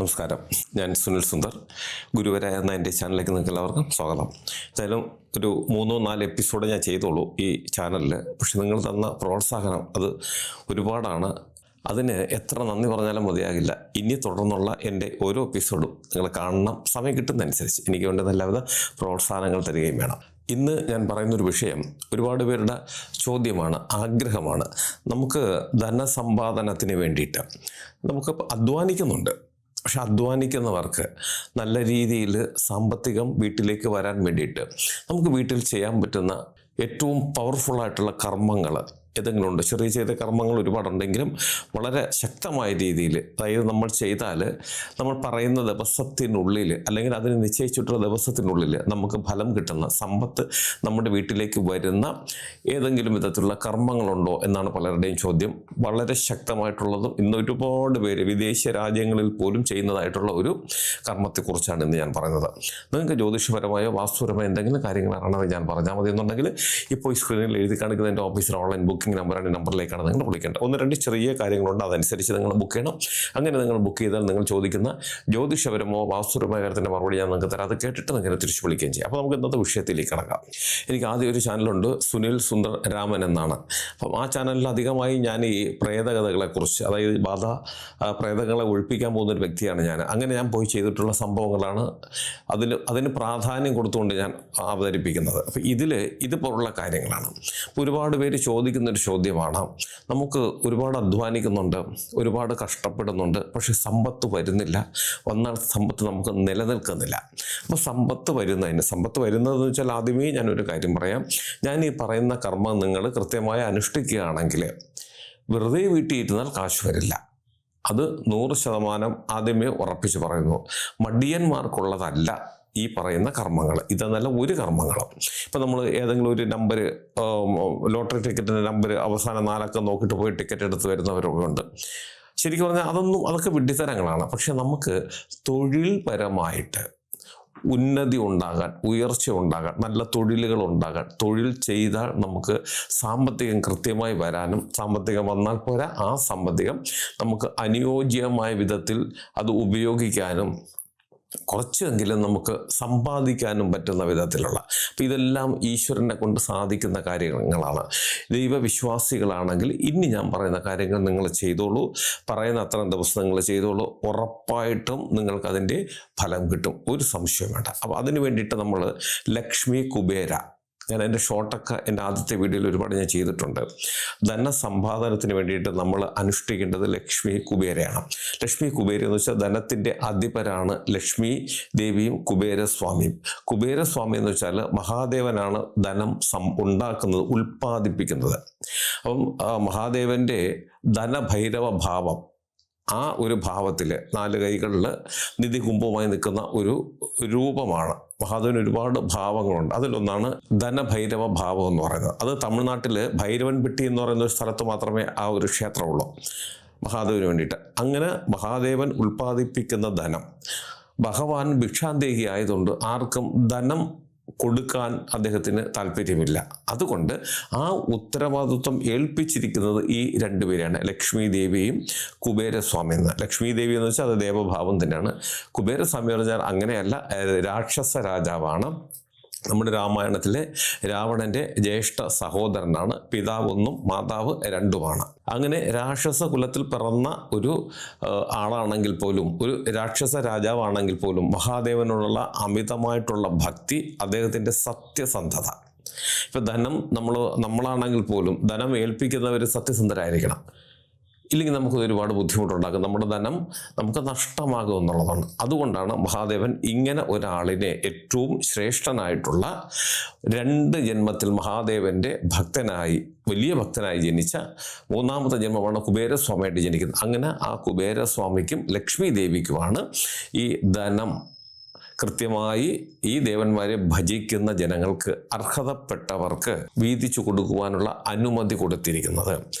നമസ്കാരം, ഞാൻ സുനിൽ സുന്ദർ. ഗുരുവര എന്ന എൻ്റെ ചാനലിലേക്ക് നിങ്ങൾക്ക് എല്ലാവർക്കും സ്വാഗതം. എന്തായാലും ഒരു 3-4 എപ്പിസോഡ് ഞാൻ ചെയ്തോളൂ ഈ ചാനലിൽ. പക്ഷെ നിങ്ങൾ തന്ന പ്രോത്സാഹനം അത് ഒരുപാടാണ്. അതിന് എത്ര നന്ദി പറഞ്ഞാലും മതിയാകില്ല. ഇനി തുടർന്നുള്ള എൻ്റെ ഓരോ എപ്പിസോഡും നിങ്ങൾ കാണണം. സമയം കിട്ടുന്നതനുസരിച്ച് എനിക്ക് വേണ്ട എല്ലാവിധ പ്രോത്സാഹനങ്ങൾ തരികയും വേണം. ഇന്ന് ഞാൻ പറയുന്നൊരു വിഷയം ഒരുപാട് പേരുടെ ചോദ്യമാണ്, ആഗ്രഹമാണ്. നമുക്ക് ധനസമ്പാദനത്തിന് വേണ്ടിയിട്ട് നമുക്ക് അധ്വാനിക്കുന്നുണ്ട്. പക്ഷെ അധ്വാനിക്കുന്നവർക്ക് നല്ല രീതിയിൽ സാമ്പത്തികം വീട്ടിലേക്ക് വരാൻ വേണ്ടിയിട്ട് നമുക്ക് വീട്ടിൽ ചെയ്യാൻ പറ്റുന്ന ഏറ്റവും പവർഫുള്ളായിട്ടുള്ള കർമ്മങ്ങൾ ഏതെങ്കിലും ഉണ്ട്. ചെറിയ ചെറിയ കർമ്മങ്ങൾ ഒരുപാടുണ്ടെങ്കിലും വളരെ ശക്തമായ രീതിയിൽ, അതായത് നമ്മൾ ചെയ്താൽ നമ്മൾ പറയുന്ന ദിവസത്തിനുള്ളിൽ അല്ലെങ്കിൽ അതിന് നിശ്ചയിച്ചിട്ടുള്ള ദിവസത്തിനുള്ളിൽ നമുക്ക് ഫലം കിട്ടുന്ന, സമ്പത്ത് നമ്മുടെ വീട്ടിലേക്ക് വരുന്ന ഏതെങ്കിലും വിധത്തിലുള്ള കർമ്മങ്ങളുണ്ടോ എന്നാണ് പലരുടെയും ചോദ്യം. വളരെ ശക്തമായിട്ടുള്ളതും ഇന്ന് ഒരുപാട് പേര് വിദേശ രാജ്യങ്ങളിൽ പോലും ചെയ്യുന്നതായിട്ടുള്ള ഒരു കർമ്മത്തെക്കുറിച്ചാണ് ഇന്ന് ഞാൻ പറയുന്നത്. നിങ്ങൾക്ക് ജ്യോതിഷപരമായോ വാസ്തുപരമായോ എന്തെങ്കിലും കാര്യങ്ങൾ അറിയണമെന്ന് ഞാൻ പറഞ്ഞാൽ മതി എന്നുണ്ടെങ്കിൽ ഇപ്പോൾ ഈ സ്ക്രീനിൽ എഴുതി കാണിക്കുന്ന എൻ്റെ ഓഫീസിൽ ഓൺലൈൻ ബുക്കിംഗ് നമ്പറാണ്. ഈ നമ്പറിലേക്കാണ് നിങ്ങൾ വിളിക്കേണ്ടത്. 1-2 ചെറിയ കാര്യങ്ങളുണ്ട്, അതനുസരിച്ച് നിങ്ങൾ ബുക്ക് ചെയ്യണം. അങ്ങനെ നിങ്ങൾ ബുക്ക് ചെയ്താൽ നിങ്ങൾ ചോദിക്കുന്ന ജ്യോതിഷപരമോ വാസ്തുപരമായ കാര്യത്തിൻ്റെ മറുപടി ഞാൻ നിങ്ങൾക്ക് തരാം. അത് കേട്ടിട്ട് നിങ്ങൾ തിരിച്ചു വിളിക്കുകയും ചെയ്യും. അപ്പോൾ നമുക്ക് ഇന്നത്തെ വിഷയത്തിലേക്ക് കടക്കാം. എനിക്ക് ആദ്യം ഒരു ചാനലുണ്ട്, സുനിൽ സുന്ദർ രാമൻ എന്നാണ്. അപ്പം ആ ചാനലിൽ അധികമായി ഞാൻ ഈ പ്രേതകഥകളെക്കുറിച്ച്, അതായത് പ്രേതങ്ങളെ ഒഴിപ്പിക്കാൻ പോകുന്നൊരു വ്യക്തിയാണ് ഞാൻ. അങ്ങനെ ഞാൻ പോയി ചെയ്തിട്ടുള്ള സംഭവങ്ങളാണ് അതിന് പ്രാധാന്യം കൊടുത്തുകൊണ്ട് ഞാൻ അവതരിപ്പിക്കുന്നത്. അപ്പോൾ ഇതുപോലുള്ള കാര്യങ്ങളാണ്. ഒരുപാട് പേര് ചോദിക്കുന്നൊരു ചോദ്യമാണ്, നമുക്ക് ഒരുപാട് അധ്വാനിക്കുന്നുണ്ട്, ഒരുപാട് കഷ്ടപ്പെടുന്നുണ്ട്, പക്ഷെ സമ്പത്ത് വരുന്നില്ല. വന്നാൽ സമ്പത്ത് നമുക്ക് നിലനിൽക്കുന്നില്ല. അപ്പോൾ സമ്പത്ത് വരുന്നതെന്ന് വെച്ചാൽ ആദ്യമേ ഞാനൊരു കാര്യം പറയാം. ഞാൻ ഈ പറയുന്ന കർമ്മം നിങ്ങൾ കൃത്യമായി അനുഷ്ഠിക്കുകയാണെങ്കിൽ വെറുതെ വീട്ടിൽ ഇരുന്നാൽ കാശ് വരില്ല. അത് 100% ആദ്യമേ ഉറപ്പിച്ച് പറയുന്നു. മടിയന്മാർക്കുള്ളതല്ല ഈ പറയുന്ന കർമ്മങ്ങൾ. ഇതെന്നല്ല ഒരു കർമ്മങ്ങളും. ഇപ്പം നമ്മൾ ഏതെങ്കിലും ഒരു നമ്പർ, ലോട്ടറി ടിക്കറ്റിൻ്റെ നമ്പർ അവസാനം 4 അക്കം നോക്കിയിട്ട് പോയി ടിക്കറ്റ് എടുത്ത് വരുന്നവരൊക്കെ ഉണ്ട്. ശരിക്കും പറഞ്ഞാൽ അതൊക്കെ വിഡ്ഢിത്തരങ്ങളാണ്. പക്ഷെ നമുക്ക് തൊഴിൽപരമായിട്ട് ഉന്നതി ഉണ്ടാകാൻ, ഉയർച്ച ഉണ്ടാകാൻ, നല്ല തൊഴിലുകൾ ഉണ്ടാകാൻ, തൊഴിൽ ചെയ്താൽ നമുക്ക് സാമ്പത്തികം കൃത്യമായി വരാനും, സാമ്പത്തികം വന്നാൽ പോരാ, ആ സാമ്പത്തികം നമുക്ക് അനുയോജ്യമായ വിധത്തിൽ അത് ഉപയോഗിക്കാനും കുറച്ചെങ്കിലും നമുക്ക് സമ്പാദിക്കാനും പറ്റുന്ന വിധത്തിലുള്ള, അപ്പം ഇതെല്ലാം ഈശ്വരനെ കൊണ്ട് സാധിക്കുന്ന കാര്യങ്ങളാണ്. ദൈവവിശ്വാസികളാണെങ്കിൽ ഇനി ഞാൻ പറയുന്ന കാര്യങ്ങൾ നിങ്ങൾ ചെയ്തോളൂ. പറയുന്ന അത്രയും ദിവസം നിങ്ങൾ ചെയ്തോളൂ. ഉറപ്പായിട്ടും നിങ്ങൾക്കതിൻ്റെ ഫലം കിട്ടും, ഒരു സംശയം വേണ്ട. അപ്പോൾ അതിന് വേണ്ടിയിട്ട് നമ്മൾ ലക്ഷ്മി കുബേര, ഞാൻ എൻ്റെ ഷോർട്ടൊക്കെ എൻ്റെ ആദ്യത്തെ വീഡിയോയിൽ ഒരുപാട് ഞാൻ ചെയ്തിട്ടുണ്ട്. ധനസമ്പാദനത്തിന് വേണ്ടിയിട്ട് നമ്മൾ അനുഷ്ഠിക്കേണ്ടത് ലക്ഷ്മി കുബേരയാണ്. ലക്ഷ്മി കുബേര എന്ന് വെച്ചാൽ ധനത്തിൻ്റെ അധിപരാണ് ലക്ഷ്മി ദേവിയും കുബേരസ്വാമിയും. കുബേരസ്വാമി എന്ന് വെച്ചാൽ മഹാദേവനാണ് ധനം ഉണ്ടാക്കുന്നത്, ഉൽപ്പാദിപ്പിക്കുന്നത്. അപ്പം മഹാദേവൻ്റെ ധനഭൈരവ ഭാവം, ആ ഒരു ഭാവത്തിൽ 4 കൈകളിൽ നിധി കുംഭവുമായി നിൽക്കുന്ന ഒരു രൂപമാണ്. മഹാദേവന് ഒരുപാട് ഭാവങ്ങളുണ്ട്. അതിലൊന്നാണ് ധനഭൈരവ ഭാവം എന്ന് പറയുന്നത്. അത് തമിഴ്നാട്ടിൽ ഭൈരവൻപെട്ടി എന്ന് പറയുന്ന ഒരു സ്ഥലത്ത് മാത്രമേ ആ ഒരു ക്ഷേത്രമുള്ളൂ മഹാദേവന് വേണ്ടിയിട്ട്. അങ്ങനെ മഹാദേവൻ ഉൽപ്പാദിപ്പിക്കുന്ന ധനം, ഭഗവാൻ ഭിക്ഷാന്തേഹി ആയതുകൊണ്ട് ആർക്കും ധനം കൊടുക്കാൻ അദ്ദേഹത്തിന് താല്പര്യമില്ല. അതുകൊണ്ട് ആ ഉത്തരവാദിത്വം ഏൽപ്പിച്ചിരിക്കുന്നത് ഈ 2 പേരാണ്, ലക്ഷ്മി ദേവിയും കുബേരസ്വാമി എന്ന്. ലക്ഷ്മി ദേവി എന്ന് വെച്ചാൽ അത് ദേവഭാവം തന്നെയാണ്. കുബേരസ്വാമി പറഞ്ഞാൽ അങ്ങനെയല്ല, രാക്ഷസ രാജാവാണ്. നമ്മുടെ രാമായണത്തിലെ രാവണൻ്റെ ജ്യേഷ്ഠ സഹോദരനാണ്. പിതാവ് 1 മാതാവ് 2. അങ്ങനെ രാക്ഷസ കുലത്തിൽ പിറന്ന ഒരു ആളാണെങ്കിൽ പോലും, ഒരു രാക്ഷസ രാജാവാണെങ്കിൽ പോലും മഹാദേവനോടുള്ള അമിതമായിട്ടുള്ള ഭക്തി, അദ്ദേഹത്തിൻ്റെ സത്യസന്ധത. ഇപ്പം ധനം നമ്മളാണെങ്കിൽ പോലും ധനം ഏൽപ്പിക്കുന്നവർ സത്യസന്ധരായിരിക്കണം. ഇല്ലെങ്കിൽ നമുക്ക് ഒരുപാട് ബുദ്ധിമുട്ടുണ്ടാകും. നമ്മുടെ ധനം നമുക്ക് നഷ്ടമാകും എന്നുള്ളതാണ്. അതുകൊണ്ടാണ് മഹാദേവൻ ഇങ്ങനെ ഒരാളിനെ, ഏറ്റവും ശ്രേഷ്ഠനായിട്ടുള്ള 2 ജന്മത്തിൽ മഹാദേവൻ്റെ ഭക്തനായി, വലിയ ഭക്തനായി ജനിച്ച 3ാമത്തെ ജന്മമാണ് കുബേരസ്വാമിയായിട്ട് ജനിക്കുന്നത്. അങ്ങനെ ആ കുബേരസ്വാമിക്കും ലക്ഷ്മി ദേവിക്കുമാണ് ഈ ധനം കൃത്യമായി ഈ ദേവന്മാരെ ഭജിക്കുന്ന ജനങ്ങൾക്ക്, അർഹതപ്പെട്ടവർക്ക് വീതിച്ചു കൊടുക്കുവാനുള്ള അനുമതി കൊടുത്തിരിക്കുന്നത്.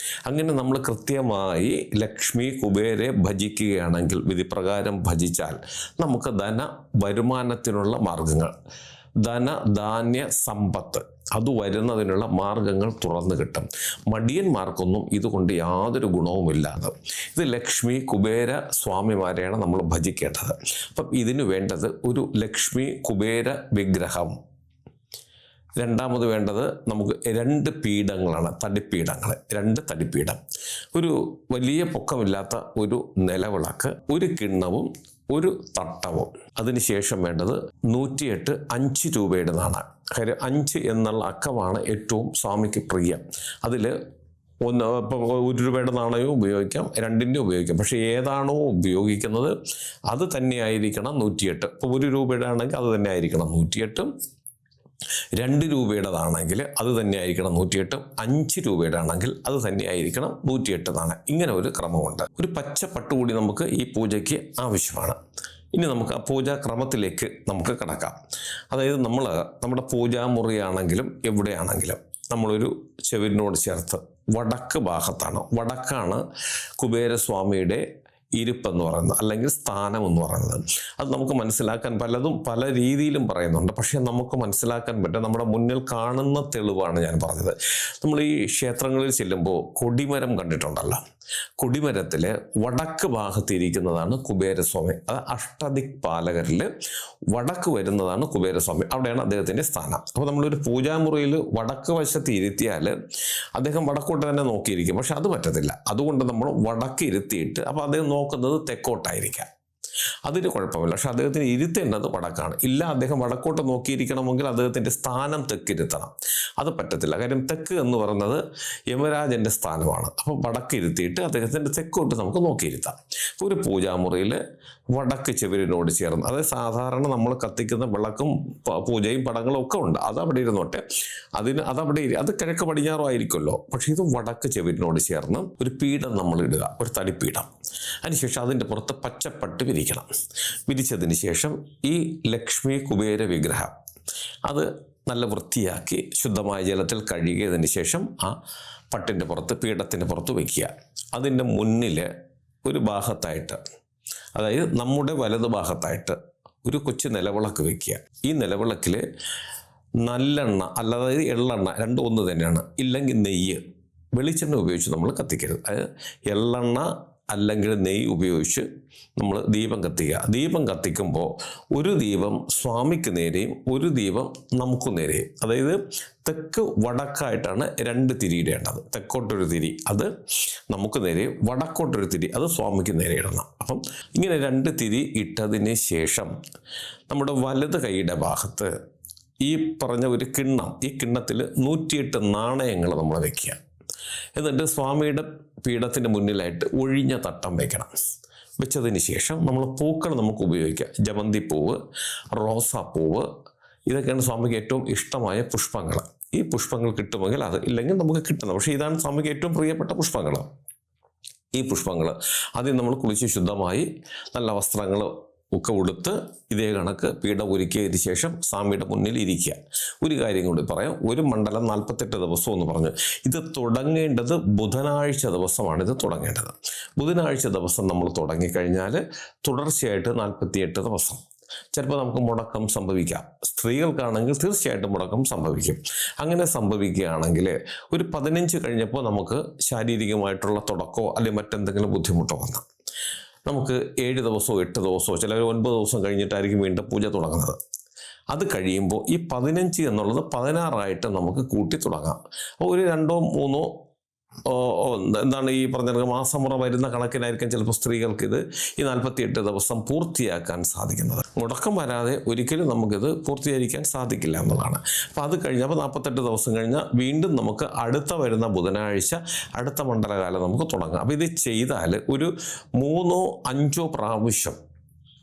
അങ്ങനെ നമ്മൾ കൃത്യമായി ലക്ഷ്മി കുബേരെ ഭജിക്കുകയാണെങ്കിൽ, വിധിപ്രകാരം ഭജിച്ചാൽ നമുക്ക് ധന വരുമാനത്തിനുള്ള മാർഗങ്ങൾ, ധനധാന്യ സമ്പത്ത് അത് വരുന്നതിനുള്ള മാർഗങ്ങൾ തുറന്നു കിട്ടും. മടിയന്മാർക്കൊന്നും ഇതുകൊണ്ട് യാതൊരു ഗുണവുമില്ലാതെ. ഇത് ലക്ഷ്മി കുബേര സ്വാമിമാരെയാണ് നമ്മൾ ഭജിക്കേണ്ടത്. അപ്പം ഇതിന് വേണ്ടത് ഒരു ലക്ഷ്മി കുബേര വിഗ്രഹം. രണ്ടാമത് വേണ്ടത് നമുക്ക് 2 പീഠങ്ങളാണ്, തടിപ്പീഠങ്ങൾ. 2 തടിപ്പീഠം, ഒരു വലിയ പൊക്കമില്ലാത്ത ഒരു നിലവിളക്ക്, ഒരു കിണ്ണവും ഒരു തട്ടവും. അതിനുശേഷം വേണ്ടത് 108 5 രൂപയുടെ നാണയം. കാര്യം 5 എന്നുള്ള അക്കമാണ് ഏറ്റവും സ്വാമിക്ക് പ്രിയം. അതിൽ ഇപ്പോൾ 1 രൂപയുടെ നാണയവും ഉപയോഗിക്കാം, 2ൻ്റെ ഉപയോഗിക്കാം. പക്ഷേ ഏതാണോ ഉപയോഗിക്കുന്നത് അത് തന്നെയായിരിക്കണം 108. ഇപ്പോൾ 1 രൂപയുടെ ആണെങ്കിൽ അത് തന്നെ ആയിരിക്കണം 108. 2 രൂപയുടേതാണെങ്കിൽ അത് തന്നെ ആയിരിക്കണം 108. 5 രൂപയുടെ ആണെങ്കിൽ അത് തന്നെ ആയിരിക്കണം 108 നാണയം. ഇങ്ങനെ ഒരു ക്രമമുണ്ട്. ഒരു പച്ച പട്ടുകൂടി നമുക്ക് ഈ പൂജയ്ക്ക് ആവശ്യമാണ്. ഇനി നമുക്ക് ആ പൂജാ ക്രമത്തിലേക്ക് നമുക്ക് കടക്കാം. അതായത് നമ്മുടെ പൂജാമുറിയാണെങ്കിലും എവിടെയാണെങ്കിലും നമ്മളൊരു ചെവിരിനോട് ചേർത്ത് വടക്ക് ഭാഗത്താണ്, വടക്കാണ് കുബേരസ്വാമിയുടെ ഇരിപ്പെന്ന് പറയുന്നത്, അല്ലെങ്കിൽ സ്ഥാനം എന്ന് പറയുന്നത്. അത് നമുക്ക് മനസ്സിലാക്കാൻ പലതും പല രീതിയിലും പറയുന്നുണ്ട്. പക്ഷേ നമുക്ക് മനസ്സിലാക്കാൻ പറ്റും, നമ്മുടെ മുന്നിൽ കാണുന്ന തെളിവാണ് ഞാൻ പറഞ്ഞത്. നമ്മൾ ഈ ക്ഷേത്രങ്ങളിൽ ചെല്ലുമ്പോൾ കൊടിമരം കണ്ടിട്ടുണ്ടല്ലോ. കൊടിമരത്തിൽ വടക്ക് ഭാഗത്തിരിക്കുന്നതാണ് കുബേരസ്വാമി. അത് അഷ്ടദിക്പാലകരിൽ വടക്ക് വരുന്നതാണ് കുബേരസ്വാമി. അവിടെയാണ് അദ്ദേഹത്തിൻ്റെ സ്ഥാനം. അപ്പോൾ നമ്മളൊരു പൂജാമുറിയിൽ വടക്ക് വശത്ത് ഇരുത്തിയാൽ അദ്ദേഹം വടക്കോട്ട് തന്നെ നോക്കിയിരിക്കും. പക്ഷെ അത് പറ്റത്തില്ല. അതുകൊണ്ട് നമ്മൾ വടക്ക് ഇരുത്തിയിട്ട്, അപ്പോൾ അദ്ദേഹം നോക്കുന്നത് തെക്കോട്ടായിരിക്കാം. അതിന് കുഴപ്പമില്ല. പക്ഷെ അദ്ദേഹത്തിന് ഇരുത്തേണ്ടത് വടക്കാണ്. ഇല്ല, അദ്ദേഹം വടക്കോട്ട് നോക്കിയിരിക്കണമെങ്കിൽ അദ്ദേഹത്തിൻ്റെ സ്ഥാനം തെക്കിരുത്തണം. അത് പറ്റത്തില്ല. കാര്യം തെക്ക് എന്ന് പറയുന്നത് യമരാജൻ്റെ സ്ഥാനമാണ്. അപ്പോൾ വടക്ക് ഇരുത്തിയിട്ട് അദ്ദേഹത്തിൻ്റെ തെക്കോട്ട് നമുക്ക് നോക്കിയിരുത്താം. ഇപ്പോൾ ഒരു പൂജാമുറിയിൽ വടക്ക് ചെവിരിനോട് ചേർന്ന്, അതായത് സാധാരണ നമ്മൾ കത്തിക്കുന്ന വിളക്കും പൂജയും പടങ്ങളും ഒക്കെ ഉണ്ട്, അതവിടെ ഇരുന്നോട്ടെ. അത് കിഴക്ക് പടിഞ്ഞാറും ആയിരിക്കുമല്ലോ. പക്ഷെ ഇത് വടക്ക് ചെവിരിനോട് ചേർന്ന് ഒരു പീഠം നമ്മൾ ഇടുക, ഒരു തടിപ്പീഠം. അതിനുശേഷം അതിൻ്റെ പുറത്ത് പച്ചപ്പട്ട് വിരിക്കണം. വിരിച്ചതിന് ശേഷം ഈ ലക്ഷ്മി കുബേര വിഗ്രഹം അത് നല്ല വൃത്തിയാക്കി ശുദ്ധമായ ജലത്തിൽ കഴുകിയതിന് ശേഷം ആ പട്ടിൻ്റെ പുറത്ത്, പീഠത്തിൻ്റെ പുറത്ത് വയ്ക്കുക. അതിൻ്റെ മുന്നിൽ ഒരു ഭാഗത്തായിട്ട്, അതായത് നമ്മുടെ വലതു ഭാഗത്തായിട്ട് ഒരു കൊച്ചു നിലവിളക്ക് വയ്ക്കുക. ഈ നിലവിളക്കിൽ നല്ലെണ്ണ, അല്ലാതെ എള്ളെണ്ണ, രണ്ടും ഒന്ന് തന്നെയാണ്. ഇല്ലെങ്കിൽ നെയ്യ്, വെളിച്ചെണ്ണ ഉപയോഗിച്ച് നമ്മൾ കത്തിക്കരുത്. അതായത് എള്ളെണ്ണ അല്ലെങ്കിൽ നെയ്യ് ഉപയോഗിച്ച് നമ്മൾ ദീപം കത്തിക്കുക. ദീപം കത്തിക്കുമ്പോൾ ഒരു ദീപം സ്വാമിക്ക് നേരെയും ഒരു ദീപം നമുക്ക് നേരെയും, അതായത് തെക്ക് വടക്കായിട്ടാണ് 2 തിരി ഇടേണ്ടത്. തെക്കോട്ടൊരു തിരി അത് നമുക്ക് നേരെയും, വടക്കോട്ടൊരു തിരി അത് സ്വാമിക്ക് നേരെ ഇടണം. അപ്പം ഇങ്ങനെ 2 തിരി ഇട്ടതിന് ശേഷം നമ്മുടെ വലത് കൈയുടെ ഭാഗത്ത് ഈ പറഞ്ഞ ഒരു കിണ്ണം, ഈ കിണ്ണത്തിൽ 108 നാണയങ്ങൾ നമ്മൾ വയ്ക്കുക. എന്നിട്ട് സ്വാമിയുടെ പീഠത്തിൻ്റെ മുന്നിലായിട്ട് ഒഴിഞ്ഞ തട്ടം വയ്ക്കണം. വെച്ചതിന് ശേഷം നമ്മൾ പൂക്കൾ നമുക്ക് ഉപയോഗിക്കാം. ജമന്തിപ്പൂവ്, റോസാപ്പൂവ്, ഇതൊക്കെയാണ് സ്വാമിക്ക് ഏറ്റവും ഇഷ്ടമായ പുഷ്പങ്ങൾ. ഈ പുഷ്പങ്ങൾ കിട്ടുമെങ്കിൽ അത്, ഇല്ലെങ്കിൽ നമുക്ക് കിട്ടുന്നത്. പക്ഷേ ഇതാണ് സ്വാമിക്ക് ഏറ്റവും പ്രിയപ്പെട്ട പുഷ്പങ്ങൾ. ഈ പുഷ്പങ്ങൾ ആദ്യം നമ്മൾ കുളിച്ച് ശുദ്ധമായി നല്ല വസ്ത്രങ്ങൾ ഒക്കെ ഉടുത്ത് ഇതേ കണക്ക് പീഠം ഒരുക്കിയതിന് ശേഷം സ്വാമിയുടെ മുന്നിൽ ഇരിക്കുക. ഒരു കാര്യം കൂടി പറയാം. ഒരു മണ്ഡലം 48 ദിവസം എന്ന് പറഞ്ഞു. ഇത് തുടങ്ങേണ്ടത് ബുധനാഴ്ച ദിവസമാണ്. ഇത് തുടങ്ങേണ്ടത് ബുധനാഴ്ച ദിവസം നമ്മൾ തുടങ്ങിക്കഴിഞ്ഞാൽ തുടർച്ചയായിട്ട് 48 ദിവസം. ചിലപ്പോൾ നമുക്ക് മുടക്കം സംഭവിക്കാം. സ്ത്രീകൾക്കാണെങ്കിൽ തീർച്ചയായിട്ടും മുടക്കം സംഭവിക്കും. അങ്ങനെ സംഭവിക്കുകയാണെങ്കിൽ ഒരു 15 കഴിഞ്ഞപ്പോൾ നമുക്ക് ശാരീരികമായിട്ടുള്ള തുടക്കമോ അല്ലെങ്കിൽ മറ്റെന്തെങ്കിലും ബുദ്ധിമുട്ടോ വന്നാൽ നമുക്ക് 7 ദിവസമോ 8 ദിവസമോ ചിലർ 9 ദിവസം കഴിഞ്ഞിട്ടായിരിക്കും വീണ്ടും പൂജ തുടങ്ങുന്നത്. അത് കഴിയുമ്പോൾ ഈ 15 എന്നുള്ളത് 16 നമുക്ക് കൂട്ടി തുടങ്ങാം. അപ്പോൾ ഒരു 2 3 എന്താണ് ഈ പറഞ്ഞ മാസമുറ വരുന്ന കണക്കിനായിരിക്കും ചിലപ്പോൾ സ്ത്രീകൾക്ക് ഇത് ഈ 48 ദിവസം പൂർത്തിയാക്കാൻ സാധിക്കുന്നത്. മുടക്കം വരാതെ ഒരിക്കലും നമുക്കിത് പൂർത്തീകരിക്കാൻ സാധിക്കില്ല എന്നതാണ്. അപ്പോൾ അത് കഴിഞ്ഞപ്പോൾ 48 ദിവസം കഴിഞ്ഞാൽ വീണ്ടും നമുക്ക് അടുത്ത വരുന്ന ബുധനാഴ്ച അടുത്ത മണ്ഡലകാലം നമുക്ക് തുടങ്ങാം. അപ്പോൾ ഇത് ചെയ്താൽ ഒരു 3 5 പ്രാവശ്യം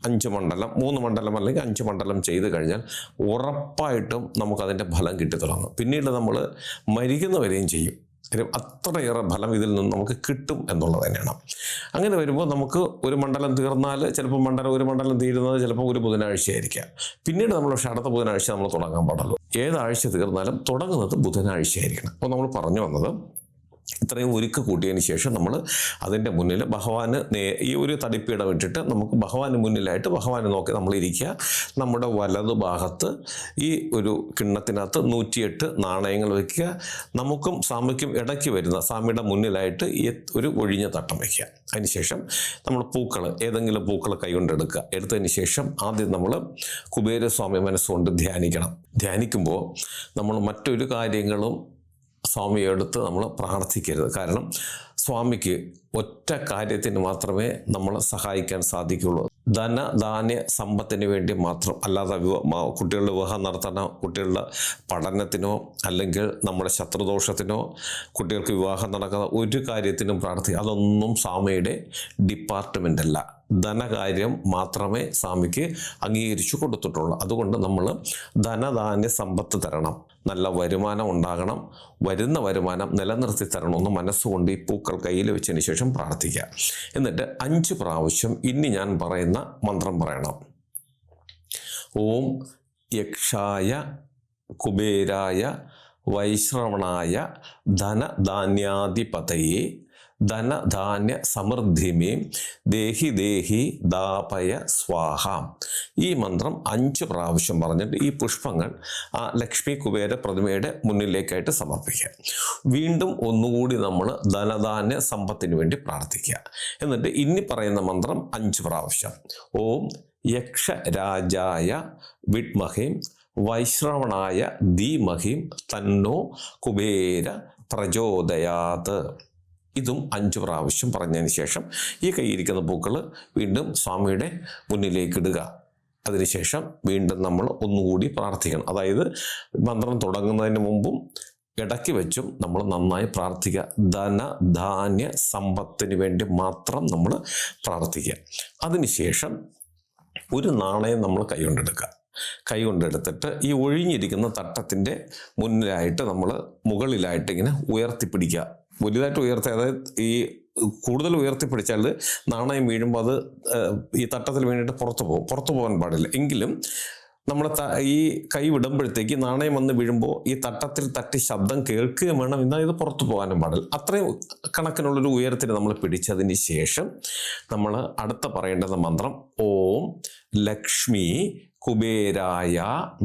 5 മണ്ഡലം 3 മണ്ഡലം അല്ലെങ്കിൽ 5 മണ്ഡലം ചെയ്ത് കഴിഞ്ഞാൽ ഉറപ്പായിട്ടും നമുക്കതിൻ്റെ ഫലം കിട്ടി തുടങ്ങും. പിന്നീട് നമ്മൾ മരിക്കുന്നവരെയും ചെയ്യും. അത്രയേറെ ഫലം ഇതിൽ നിന്ന് നമുക്ക് കിട്ടും എന്നുള്ളത് തന്നെയാണ്. അങ്ങനെ വരുമ്പോൾ നമുക്ക് ഒരു മണ്ഡലം തീർന്നാൽ ചിലപ്പോൾ ഒരു മണ്ഡലം തീരുന്നത് ചിലപ്പോൾ ഒരു ബുധനാഴ്ച ആയിരിക്കാം. പിന്നീട് നമ്മൾ പക്ഷേ അടുത്ത ബുധനാഴ്ച നമ്മൾ തുടങ്ങാൻ പാടുള്ളൂ. ഏതാഴ്ച തീർന്നാലും തുടങ്ങുന്നത് ബുധനാഴ്ച ആയിരിക്കണം. അപ്പോൾ നമ്മൾ പറഞ്ഞു വന്നത് ഇത്രയും ഒരുക്ക് കൂട്ടിയതിന് ശേഷം നമ്മൾ അതിൻ്റെ മുന്നിൽ ഭഗവാന് ഈ ഒരു തടിപ്പീഠം ഇട്ടിട്ട് നമുക്ക് ഭഗവാന് മുന്നിലായിട്ട് ഭഗവാനെ നോക്കി നമ്മൾ ഇരിക്കുക. നമ്മുടെ വലതു ഭാഗത്ത് ഈ ഒരു കിണ്ണത്തിനകത്ത് 108 നാണയങ്ങൾ വയ്ക്കുക. നമുക്കും സ്വാമിക്കും ഇടയ്ക്ക് വരുന്ന സ്വാമിയുടെ മുന്നിലായിട്ട് ഒരു ഒഴിഞ്ഞ തട്ടം വയ്ക്കുക. അതിനുശേഷം നമ്മൾ പൂക്കൾ, ഏതെങ്കിലും പൂക്കൾ കൈകൊണ്ടെടുക്കുക. എടുത്തതിന് ശേഷം ആദ്യം നമ്മൾ കുബേരസ്വാമി മനസ്സുകൊണ്ട് ധ്യാനിക്കണം. ധ്യാനിക്കുമ്പോൾ നമ്മൾ മറ്റൊരു കാര്യങ്ങളും സ്വാമിയെ എടുത്ത് നമ്മൾ പ്രാർത്ഥിക്കരുത്. കാരണം സ്വാമിക്ക് ഒറ്റ കാര്യത്തിന് മാത്രമേ നമ്മളെ സഹായിക്കാൻ സാധിക്കുകയുള്ളൂ. ധാന്യ സമ്പത്തിന് വേണ്ടി മാത്രം, അല്ലാതെ കുട്ടികളുടെ വിവാഹം നടത്തണോ, കുട്ടികളുടെ പഠനത്തിനോ, അല്ലെങ്കിൽ നമ്മുടെ ശത്രുദോഷത്തിനോ, കുട്ടികൾക്ക് വിവാഹം നടക്കുന്ന ഒരു കാര്യത്തിനും അതൊന്നും സ്വാമിയുടെ ഡിപ്പാർട്ട്മെൻ്റ് അല്ല. ധനകാര്യം മാത്രമേ സ്വാമിക്ക് അംഗീകരിച്ചു കൊടുത്തിട്ടുള്ളൂ. അതുകൊണ്ട് നമ്മൾ ധനധാന്യ സമ്പത്ത് തരണം, നല്ല വരുമാനം ഉണ്ടാകണം, വരുന്ന വരുമാനം നിലനിർത്തി തരണമെന്ന് മനസ്സുകൊണ്ട് ഈ പൂക്കൾ കയ്യിൽ വെച്ചതിന് ശേഷം പ്രാർത്ഥിക്കുക. എന്നിട്ട് 5 പ്രാവശ്യം ഇനി ഞാൻ പറയുന്ന മന്ത്രം പറയണം. ഓം യക്ഷായ കുബേരായ വൈശ്രവണായ ധനധാന്യാധിപതയെ ധനധാന്യ സമൃദ്ധിമേ ദേഹി ദേഹി ദാപയ സ്വാഹ. ഈ മന്ത്രം 5 പ്രാവശ്യം പറഞ്ഞിട്ട് ഈ പുഷ്പങ്ങൾ ആ ലക്ഷ്മി കുബേര പ്രതിമയുടെ മുന്നിലേക്കായിട്ട് സമർപ്പിക്കുക. വീണ്ടും ഒന്നുകൂടി നമ്മൾ ധനധാന്യ സമ്പത്തിന് വേണ്ടി പ്രാർത്ഥിക്കുക. എന്നിട്ട് ഇനി പറയുന്ന മന്ത്രം 5 പ്രാവശ്യം. ഓം യക്ഷരാജായ വിദ്മഹേ വൈശ്രവണായ ധീമഹി തന്നോ കുബേര പ്രചോദയാത്. ഇതും 5 പ്രാവശ്യം പറഞ്ഞതിന് ശേഷം ഈ കയ്യിരിക്കുന്ന പൂക്കൾ വീണ്ടും സ്വാമിയുടെ മുന്നിലേക്ക് ഇടുക. അതിനുശേഷം വീണ്ടും നമ്മൾ ഒന്നുകൂടി പ്രാർത്ഥിക്കണം. അതായത് മന്ത്രം തുടങ്ങുന്നതിന് മുമ്പും ഇടയ്ക്ക് വെച്ചും നമ്മൾ നന്നായി പ്രാർത്ഥിക്കുക. ധനധാന്യ സമ്പത്തിന് വേണ്ടി മാത്രം നമ്മൾ പ്രാർത്ഥിക്കുക. അതിനുശേഷം ഒരു നാണയം നമ്മൾ കൈകൊണ്ടെടുത്തിട്ട് ഈ ഒഴിഞ്ഞിരിക്കുന്ന തട്ടത്തിൻ്റെ മുന്നിലായിട്ട് നമ്മൾ മുകളിലായിട്ട് ഇങ്ങനെ ഉയർത്തിപ്പിടിക്കുക. വലുതായിട്ട് ഉയർത്തി, അതായത് ഈ കൂടുതൽ ഉയർത്തിപ്പിടിച്ചാൽ നാണയം വീഴുമ്പോൾ അത് ഈ തട്ടത്തിൽ വീണിട്ട് പുറത്തു പോകാൻ പാടില്ല. എങ്കിലും നമ്മൾ ഈ കൈ വിടുമ്പോഴത്തേക്ക് നാണയം വന്ന് വീഴുമ്പോൾ ഈ തട്ടത്തിൽ തട്ടി ശബ്ദം കേൾക്കുകയും വേണം, എന്നാൽ ഇത് പുറത്തു പോകാനും പാടില്ല. അത്രയും കണക്കിനുള്ളൊരു ഉയരത്തിന് നമ്മൾ പിടിച്ചതിന് ശേഷം നമ്മൾ അടുത്ത പറയേണ്ടുന്ന മന്ത്രം ഓം ലക്ഷ്മി കുബേരായ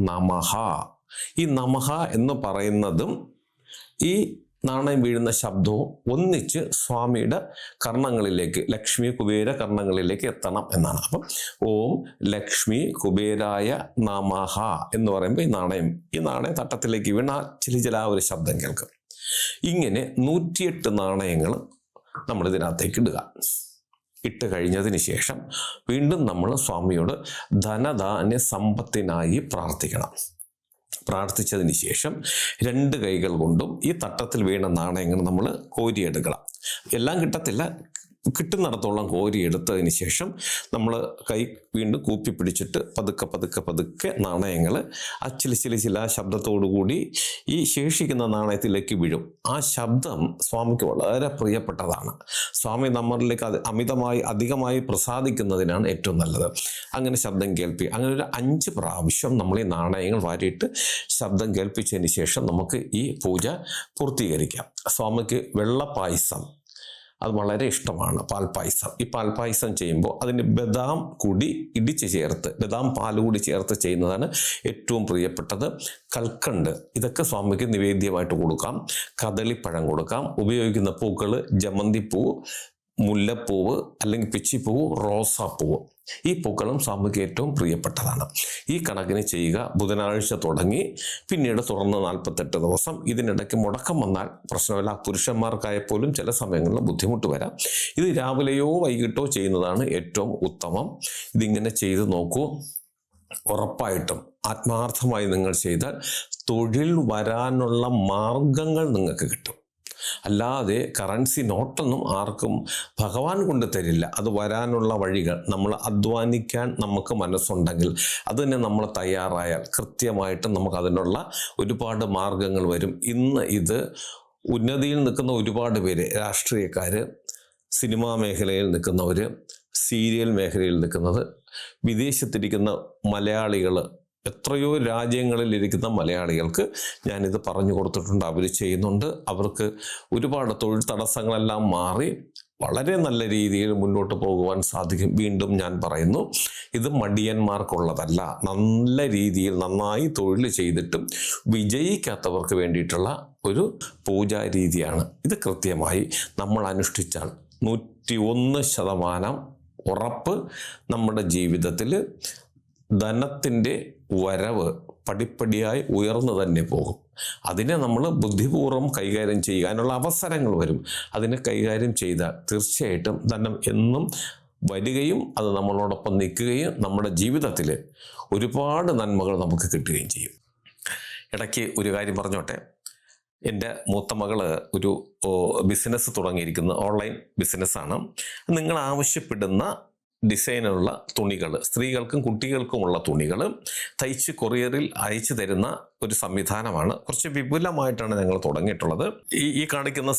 നമഃ. ഈ നമഃ എന്ന് പറയുന്നതും ഈ നാണയം വീഴുന്ന ശബ്ദവും ഒന്നിച്ച് സ്വാമിയുടെ കർണങ്ങളിലേക്ക്, ലക്ഷ്മി കുബേര കർണങ്ങളിലേക്ക് എത്തണം എന്നാണ്. അപ്പം ഓം ലക്ഷ്മി കുബേരായ നമഃ എന്ന് പറയുമ്പോൾ ഈ നാണയം തട്ടത്തിലേക്ക് വീണാൽ ചില ഒരു ശബ്ദം കേൾക്കും. ഇങ്ങനെ 108 നാണയങ്ങൾ നമ്മൾ ഇതിനകത്തേക്ക് ഇടുക. ഇട്ട് കഴിഞ്ഞതിന് ശേഷം വീണ്ടും നമ്മൾ സ്വാമിയോട് ധനധാന്യ സമ്പത്തിനായി പ്രാർത്ഥിക്കണം. പ്രാർത്ഥിച്ചതിന് ശേഷം 2 കൈകൾ കൊണ്ടും ഈ തട്ടത്തിൽ വീണ നാണയങ്ങൾ നമ്മൾ കോരിയെടുക്കണം. എല്ലാം കിട്ടത്തില്ല, കിട്ടുന്നിടത്തോളം കോരിയെടുത്തതിന് ശേഷം നമ്മൾ കൈ വീണ്ടും കൂപ്പി പിടിച്ചിട്ട് പതുക്കെ നാണയങ്ങൾ ആ ചില ശബ്ദത്തോടുകൂടി ഈ ശേഷിക്കുന്ന നാണയത്തിലേക്ക് വീഴും. ആ ശബ്ദം സ്വാമിക്ക് വളരെ പ്രിയപ്പെട്ടതാണ്. സ്വാമി നമ്മളിലേക്ക് അധികമായി പ്രസാദിക്കുന്നതിനാണ് ഏറ്റവും നല്ലത്. അങ്ങനെ ശബ്ദം അങ്ങനെ ഒരു 5 പ്രാവശ്യം നമ്മൾ ഈ നാണയങ്ങൾ വാരിയിട്ട് ശബ്ദം കേൾപ്പിച്ചതിന് ശേഷം നമുക്ക് ഈ പൂജ പൂർത്തീകരിക്കാം. സ്വാമിക്ക് വെള്ളപ്പായസം അത് വളരെ ഇഷ്ടമാണ്, പാൽപ്പായസം. ഈ പാൽപ്പായസം ചെയ്യുമ്പോൾ അതിന് ബദാം കൂടി ഇടിച്ച് ചേർത്ത്, ബദാം പാൽ കൂടി ചേർത്ത് ചെയ്യുന്നതാണ് ഏറ്റവും പ്രിയപ്പെട്ടത്. കൽക്കണ്ട് ഇതൊക്കെ സ്വാമിക്ക് നിവേദ്യമായിട്ട് കൊടുക്കാം. കദളിപ്പഴം കൊടുക്കാം. ഉപയോഗിക്കുന്ന പൂക്കൾ ജമന്തിപ്പൂ, മുല്ലപ്പൂവ്, അല്ലെങ്കിൽ പിച്ചിപ്പൂവ്, റോസാപ്പൂവ്. ഈ പൂക്കളും സ്വാമിക്ക് ഏറ്റവും പ്രിയപ്പെട്ടതാണ്. ഈ കണക്കിന് ചെയ്യുക. ബുധനാഴ്ച തുടങ്ങി പിന്നീട് തുടർന്ന് 48 ദിവസം. ഇതിനിടയ്ക്ക് മുടക്കം വന്നാൽ പ്രശ്നമില്ല. പുരുഷന്മാർക്കായപ്പോലും ചില സമയങ്ങളിൽ ബുദ്ധിമുട്ട് വരാം. ഇത് രാവിലെയോ വൈകിട്ടോ ചെയ്യുന്നതാണ് ഏറ്റവും ഉത്തമം. ഇതിങ്ങനെ ചെയ്ത് നോക്കൂ. ഉറപ്പായിട്ടും ആത്മാർത്ഥമായി നിങ്ങൾ ചെയ്താൽ തൊഴിൽ വരാനുള്ള മാർഗങ്ങൾ നിങ്ങൾക്ക് കിട്ടും. അല്ലാതെ കറൻസി നോട്ടൊന്നും ആർക്കും ഭഗവാൻ കൊണ്ട് തരില്ല. അത് വരാനുള്ള വഴികൾ നമ്മൾ അധ്വാനിക്കാൻ നമുക്ക് മനസ്സുണ്ടെങ്കിൽ, അതിന് നമ്മൾ തയ്യാറായാൽ കൃത്യമായിട്ട് നമുക്ക് അതിനുള്ള ഒരുപാട് മാർഗങ്ങൾ വരും. ഇന്ന് ഇത് ഉന്നതിയിൽ നിൽക്കുന്ന ഒരുപാട് പേര്, രാഷ്ട്രീയക്കാർ, സിനിമാ മേഖലയിൽ നിൽക്കുന്നവർ, സീരിയൽ മേഖലയിൽ നിൽക്കുന്നത്, വിദേശത്തിരിക്കുന്ന മലയാളികൾ, എത്രയോ രാജ്യങ്ങളിൽ ഇരിക്കുന്ന മലയാളികൾക്ക് ഞാനിത് പറഞ്ഞു കൊടുത്തിട്ടുണ്ട്. അവർ ചെയ്യുന്നുണ്ട്. അവർക്ക് ഒരുപാട് തൊഴിൽ തടസ്സങ്ങളെല്ലാം മാറി വളരെ നല്ല രീതിയിൽ മുന്നോട്ട് പോകുവാൻ സാധിക്കും. വീണ്ടും ഞാൻ പറയുന്നു, ഇത് മടിയന്മാർക്കുള്ളതല്ല. നല്ല രീതിയിൽ നന്നായി തൊഴിൽ ചെയ്തിട്ടും വിജയിക്കാത്തവർക്ക് വേണ്ടിയിട്ടുള്ള ഒരു പൂജാ രീതിയാണ്. ഇത് കൃത്യമായി നമ്മൾ അനുഷ്ഠിച്ചാൽ 101% ഉറപ്പ് നമ്മുടെ ജീവിതത്തിൽ ധനത്തിൻ്റെ വരവ് പടിപ്പടിയായി ഉയർന്നു തന്നെ പോകും. അതിനെ നമ്മൾ ബുദ്ധിപൂർവ്വം കൈകാര്യം ചെയ്യുക. അതിനുള്ള അവസരങ്ങൾ വരും. അതിനെ കൈകാര്യം ചെയ്താൽ തീർച്ചയായിട്ടും ധനം എന്നും വരികയും അത് നമ്മളോടൊപ്പം നിൽക്കുകയും നമ്മുടെ ജീവിതത്തിൽ ഒരുപാട് നന്മകൾ നമുക്ക് കിട്ടുകയും ചെയ്യും. ഇടയ്ക്ക് ഒരു കാര്യം പറഞ്ഞോട്ടെ. എൻ്റെ മൂത്ത മകള് ഒരു ബിസിനസ് തുടങ്ങിയിരിക്കുന്നത് ഓൺലൈൻ ബിസിനസ്സാണ്. നിങ്ങൾ ആവശ്യപ്പെടുന്ന ഡിസൈനുള്ള തുണികൾ, സ്ത്രീകൾക്കും കുട്ടികൾക്കുമുള്ള തുണികൾ തയ്ച്ച് കൊറിയറിൽ അയച്ചു തരുന്ന ഒരു സംവിധാനമാണ്. കുറച്ച് വിപുലമായിട്ടാണ് ഞങ്ങൾ തുടങ്ങിയിട്ടുള്ളത്. ഈ കാണിക്കുന്ന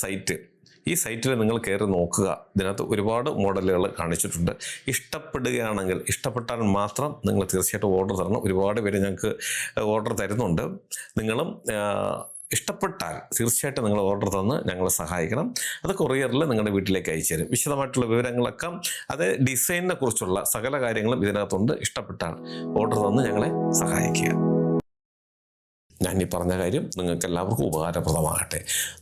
ഈ സൈറ്റിൽ നിങ്ങൾ കയറി നോക്കുക. ഇതിനകത്ത് ഒരുപാട് മോഡലുകൾ കാണിച്ചിട്ടുണ്ട്. ഇഷ്ടപ്പെട്ടാൽ മാത്രം നിങ്ങൾ തീർച്ചയായിട്ടും ഓർഡർ തരണം. ഒരുപാട് പേര് ഞങ്ങൾക്ക് ഓർഡർ തരുന്നുണ്ട്. നിങ്ങളും ഇഷ്ടപ്പെട്ടാൽ തീർച്ചയായിട്ടും നിങ്ങൾ ഓർഡർ തന്ന് ഞങ്ങളെ സഹായിക്കണം. അത് കൊറിയറിൽ നിങ്ങളുടെ വീട്ടിലേക്ക് അയച്ചു തരും. വിശദമായിട്ടുള്ള വിവരങ്ങളൊക്കെ, അത് ഡിസൈനിനെ കുറിച്ചുള്ള സകല കാര്യങ്ങളും ഇതിനകത്തുണ്ട്. ഇഷ്ടപ്പെട്ടാൽ ഓർഡർ തന്ന് ഞങ്ങളെ സഹായിക്കുക. ഞാൻ ഈ പറഞ്ഞ കാര്യം നിങ്ങൾക്ക് എല്ലാവർക്കും ഉപകാരപ്രദമാകട്ടെ.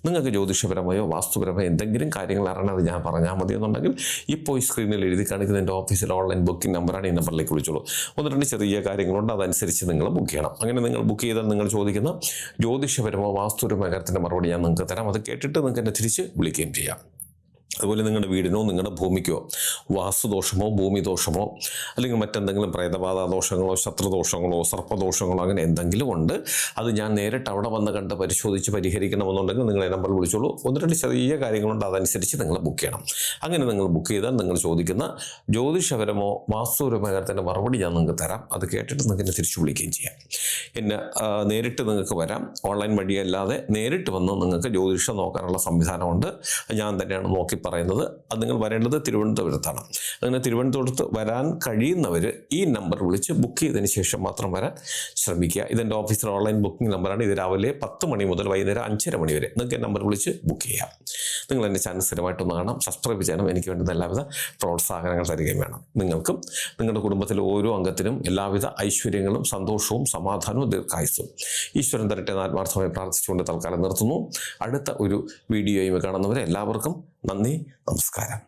നിങ്ങൾക്ക് ജ്യോതിഷപരമായോ വാസ്തുപരമായോ എന്തെങ്കിലും കാര്യങ്ങൾ അറിയണത് ഞാൻ പറഞ്ഞാൽ മതി എന്നുണ്ടെങ്കിൽ ഇപ്പോൾ ഈ സ്ക്രീനിൽ എഴുതി കാണിക്കുന്ന എൻ്റെ ഓഫീസിൽ ഓൺലൈൻ ബുക്കിംഗ് നമ്പറാണ്. ഈ നമ്പറിലേക്ക് വിളിച്ചോളൂ. 1-2 ചെറിയ കാര്യങ്ങളുണ്ട്, അതനുസരിച്ച് നിങ്ങൾ ബുക്ക് ചെയ്യണം. അങ്ങനെ നിങ്ങൾ ബുക്ക് ചെയ്താൽ നിങ്ങൾ ചോദിക്കുന്ന ജ്യോതിഷപരമോ വാസ്തുപരമോ കാര്യത്തിൻ്റെ മറുപടി ഞാൻ നിങ്ങൾക്ക് തരാം. അത് കേട്ടിട്ട് നിങ്ങൾക്ക് എന്നെ തിരിച്ച് വിളിക്കുകയും ചെയ്യാം. അതുപോലെ നിങ്ങളുടെ വീടിനോ നിങ്ങളുടെ ഭൂമിക്കോ വാസ്തുദോഷമോ ഭൂമിദോഷമോ അല്ലെങ്കിൽ മറ്റെന്തെങ്കിലും പ്രേതബാധ ദോഷങ്ങളോ ശത്രുദോഷങ്ങളോ സർപ്പദോഷങ്ങളോ അങ്ങനെ എന്തെങ്കിലും ഉണ്ട്, അത് ഞാൻ നേരിട്ട് അവിടെ വന്ന് കണ്ട് പരിശോധിച്ച് പരിഹരിക്കണമെന്നുണ്ടെങ്കിൽ നിങ്ങൾ ഈ നമ്പറിൽ വിളിച്ചോളൂ. 1-2 ചെറിയ കാര്യങ്ങളുണ്ട്, അതനുസരിച്ച് നിങ്ങൾ ബുക്ക് ചെയ്യണം. അങ്ങനെ നിങ്ങൾ ബുക്ക് ചെയ്താൽ നിങ്ങൾ ചോദിക്കുന്ന ജ്യോതിഷപരമോ വാസ്തുപരമോ കാര്യത്തിൻ്റെ മറുപടി ഞാൻ നിങ്ങൾക്ക് തരാം. അത് കേട്ടിട്ട് നിങ്ങൾക്ക് എന്നെ തിരിച്ചു വിളിക്കുകയും ചെയ്യാം. എന്നെ നേരിട്ട് നിങ്ങൾക്ക് വരാം. ഓൺലൈൻ വഴിയല്ലാതെ നേരിട്ട് വന്ന് നിങ്ങൾക്ക് ജ്യോതിഷം നോക്കാനുള്ള സംവിധാനമുണ്ട്. ഞാൻ തന്നെയാണ് നോക്കി പറയുന്നത്. അത് നിങ്ങൾ വരേണ്ടത് തിരുവനന്തപുരത്താണ്. അങ്ങനെ തിരുവനന്തപുരത്ത് വരാൻ കഴിയുന്നവർ ഈ നമ്പർ വിളിച്ച് ബുക്ക് ചെയ്തതിന് ശേഷം മാത്രം വരാൻ ശ്രമിക്കുക. ഇതെൻ്റെ ഓഫീസിലെ ഓൺലൈൻ ബുക്കിംഗ് നമ്പറാണ്. ഇത് രാവിലെ 10 മണി മുതൽ വൈകുന്നേരം 5:30 മണി വരെ നിങ്ങൾക്ക് നമ്പർ വിളിച്ച് ബുക്ക് ചെയ്യാം. നിങ്ങൾ എൻ്റെ ചാനൽ സ്ഥിരമായിട്ടൊന്ന് കാണാം, സബ്സ്ക്രൈബ് ചെയ്യണം. എനിക്ക് വേണ്ടുന്ന എല്ലാവിധ പ്രോത്സാഹനങ്ങൾ തരികയും വേണം. നിങ്ങൾക്കും നിങ്ങളുടെ കുടുംബത്തിലെ ഓരോ അംഗത്തിനും എല്ലാവിധ ഐശ്വര്യങ്ങളും സന്തോഷവും സമാധാനവും ദീർഘായുസ്സും ഈശ്വരൻ തരട്ടെ എന്ന് ആത്മാർത്ഥമായി പ്രാർത്ഥിച്ചുകൊണ്ട് തൽക്കാലം നിർത്തുന്നു. അടുത്ത ഒരു വീഡിയോയും കാണുന്നവരെ എല്ലാവർക്കും നന്ദി, നമസ്കാരം.